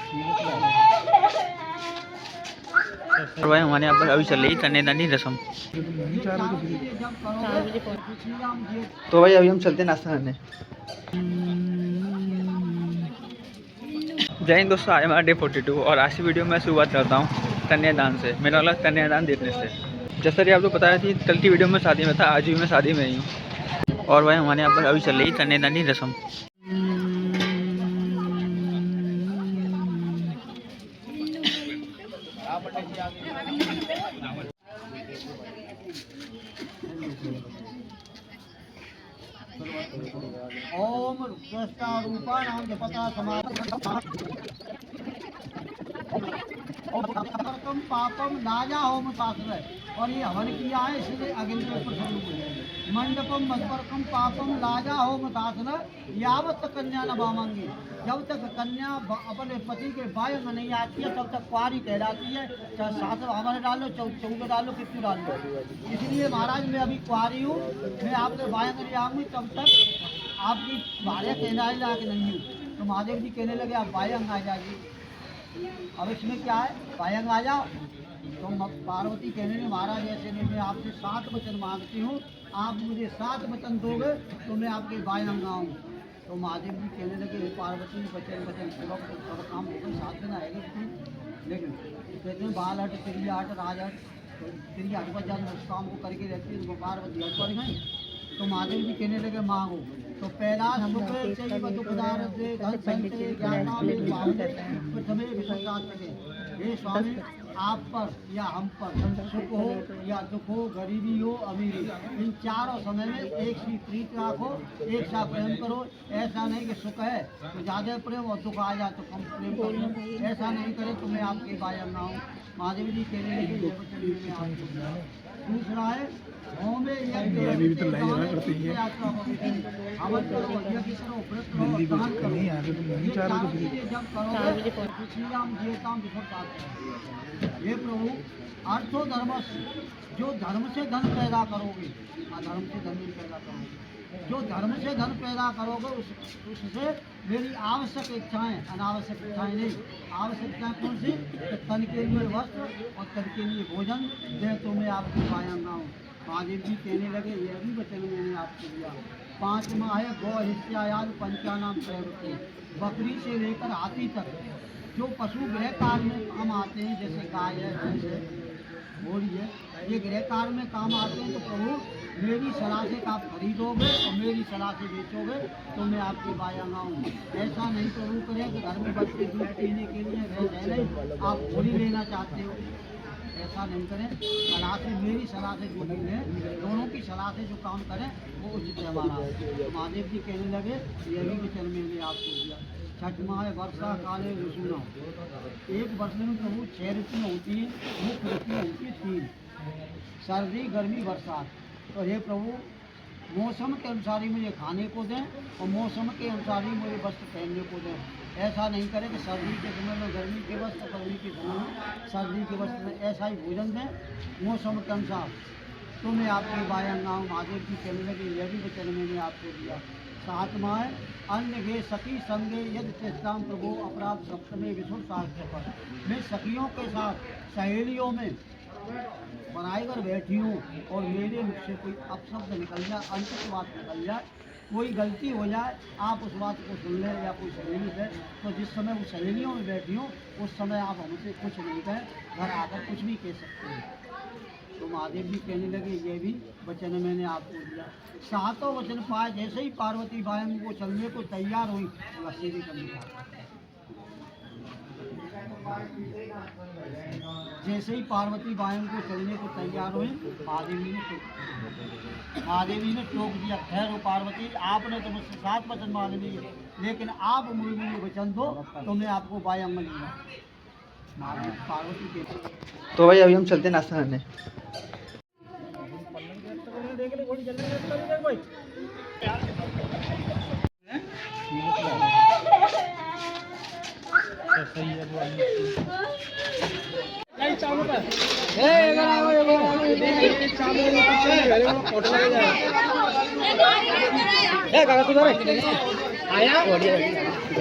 और भाई हमारे यहाँ पर अभी चल रही कन्यादान की रस्म। तो भाई अभी हम चलते हैं नाश्ता करने। जय हिंद दोस्तों, आज हमारा डे 42 और आज की वीडियो में शुरुआत करता हूँ कन्यादान से। मेरा वाला कन्यादान देने से। जैसा कि आपको पता है कि कल की वीडियो में शादी में था, आज भी मैं शादी में ही हूँ। और भाई हमारे यहाँ पर अभी चल रही कन्यादान की रस्म। ओम रूपाणाम जपता समापम पापम नाजा होम शास्त्र। और ये हवन किया है इसलिए अग्नि प्रसन्न। मंडपम मधुपर्कम पापम लाजा होम शास्त्र यावत कन्या न बामंगी। जब तक कन्या अपने पति के बायंग नहीं आती है तब तक कुंवारी कहलाती है। चाहे सात हवन डालो, चौदह डालो, कितनी डाल लो। इसलिए महाराज मैं अभी कुंवारी हूँ, मैं आपके बायंग नहीं आऊँगी तब तक आपकी भार्या कहना लायक नहीं हूँ। तो महादेव जी कहने लगे आप बायंग आ जाएगी। अब इसमें क्या है, बायंग आ जाओ। तो पार्वती कहने लगे महाराज ऐसे नहीं, मैं आपसे 7 वचन मांगती हूँ, आप मुझे 7 वचन दोगे तो मैं आपके बायंग आऊँ। तो महादेव जी कहने लगे पार्वती वचन वचन सब काम होगा, 7 दिन आएगा। लेकिन कहते हैं बाल हट, चिड़िया हट, राज हट। तो चिड़िया हट पर जब काम को करके रहती है तो पार्वती हट पर गई। तो महादेव जी कहने लगे मांगो। तो पहला सुख चाहिए दुखदार से धन संचय ज्ञान प्रथमे विश्वास। हे स्वामी, आप पर या हम पर सुख हो या दुख हो, गरीबी हो अमीरी, इन चारों समय में एक सी प्रीत रखो, एक सा प्रेम करो। ऐसा नहीं कि सुख है तो ज़्यादा प्रेम और दुख आ जाए तो कम प्रेम करो। ऐसा नहीं करे तो मैं आपके बायंग ना हूँ। महादेव जी कहने लगे दूसरा है ये प्रभु अर्थो धर्म, जो धर्म से धन पैदा करोगे, अधर्म से धन नहीं पैदा करोगे। जो धर्म से धन पैदा करोगे उससे मेरी आवश्यक इच्छाएं, अनावश्यक इच्छाएं नहीं। आवश्यक इच्छाएं कौन सी? तो तन के लिए वस्त्र और तन के लिए भोजन दे तो मैं आपको बायंग ना हूँ। महादेव जी कहने लगे यह भी वचन मैंने आपको दिया। 5वां है गौ हिस्यायाद पंचानाम प्रवृत्ति। बकरी से लेकर हाथी तक जो पशु गृह कार्य में काम आते हैं, जैसे गाय है, भैंस है, घोड़ी है, ये गृह कार्य में काम आते हैं। तो प्रभु मेरी सलाह से आप खरीदोगे और मेरी सलाह से बेचोगे तो मैं आपके बायंग आऊँ। ऐसा नहीं प्रभु करें कि घर में बच्चे दूध पीने के लिए रह नहीं, आप घोड़ी लेना चाहते हो, ऐसा नहीं करें। सलाह से, मेरी सलाह से जो भी है, दोनों की सलाह से जो काम करें वो उचित है हमारा। तो महादेव जी कहने लगे यही वचन मैंने आपको दिया। 6वां है वर्षा काले ऋतुना। एक वर्ष में प्रभु 6 ऋतु होती है, मुख्य ऋतु होती है 3, सर्दी, गर्मी, बरसात। तो हे प्रभु मौसम के अनुसार ही मुझे खाने को दें और मौसम के अनुसार ही मुझे वस्त्र पहनने को दें। ऐसा नहीं करें कि सर्दी के समय में गर्मी के वस्त्र, गर्मी के समय में सर्दी के वस्त्र में, ऐसा ही भोजन दें मौसम के अनुसार तो मैं आपके बायंग आऊँ। महादेव जी कहने लगे यह भी वचन मैंने आपको दिया। 7वां है अन्य गे सखी संगे यदि चेष्टाम प्रभु अपराध सप्तमे विशुद्ध शास्त्र पर। मैं सखियों के साथ सहेलियों में बनाए कर बैठी हूँ और मेरे मुख से कोई अपशब्द निकल जाए, अंतिम बात निकल जाए, कोई गलती हो जाए, आप उस बात को सुन लें या कोई सहेली है तो जिस समय वो सहेलियों में बैठी हूँ उस समय आप हमसे कुछ नहीं कहें, घर आकर कुछ भी कह सकते हैं। तो महादेव जी कहने लगे ये भी वचन मैंने आपको दिया। 7 वचन पाए जैसे ही पार्वती बायंग को चलने को तैयार हुई लस्सी भी करने का। जैसे ही पार्वती बायंग को चलने को तैयार हुई महादेवी ने टोक दिया, खैर पार्वती आपने तो मुझसे 7 वचन मांग लिए, लेकिन आप मुझे वचन दो तो मैं आपको बायंग लूँगा। पार्वती के तो भाई अभी हम चलते हैं नाश्ता करने। आया तो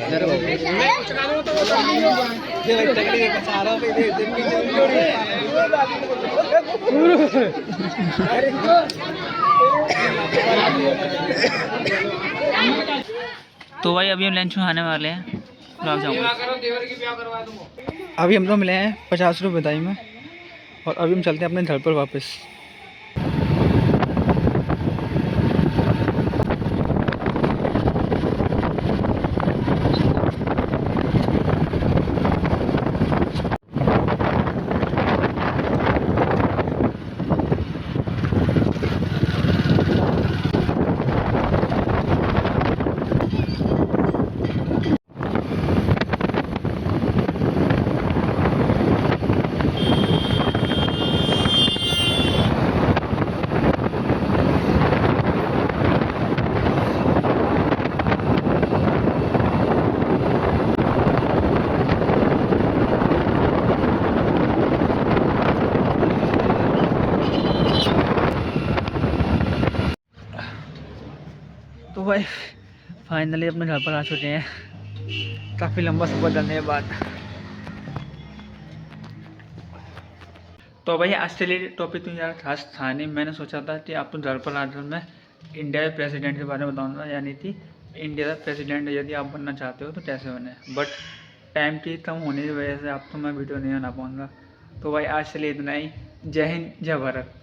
भाई अभी हम लंच में खाने वाले हैं गुलाब जामुन। अभी हम लोग मिले हैं 50 रुपये दाई में और अभी हम चलते हैं अपने घर पर वापस। तो भाई फाइनली अपने घर पर आ चुके हैं काफ़ी लंबा सफ़र करने के बाद। तो भाई आज के लिए टॉपिक तो यार खास था नहीं। मैंने सोचा था कि आपको घर पर आकर मैं इंडिया के प्रेसिडेंट के बारे में बताऊंगा, यानी कि इंडिया का प्रेसिडेंट यदि आप बनना चाहते हो तो कैसे बने, बट टाइम की कम होने की वजह से आप तो मैं वीडियो नहीं बना पाऊँगा। तो भाई आज के लिए इतना ही। जय हिंद, जय भारत।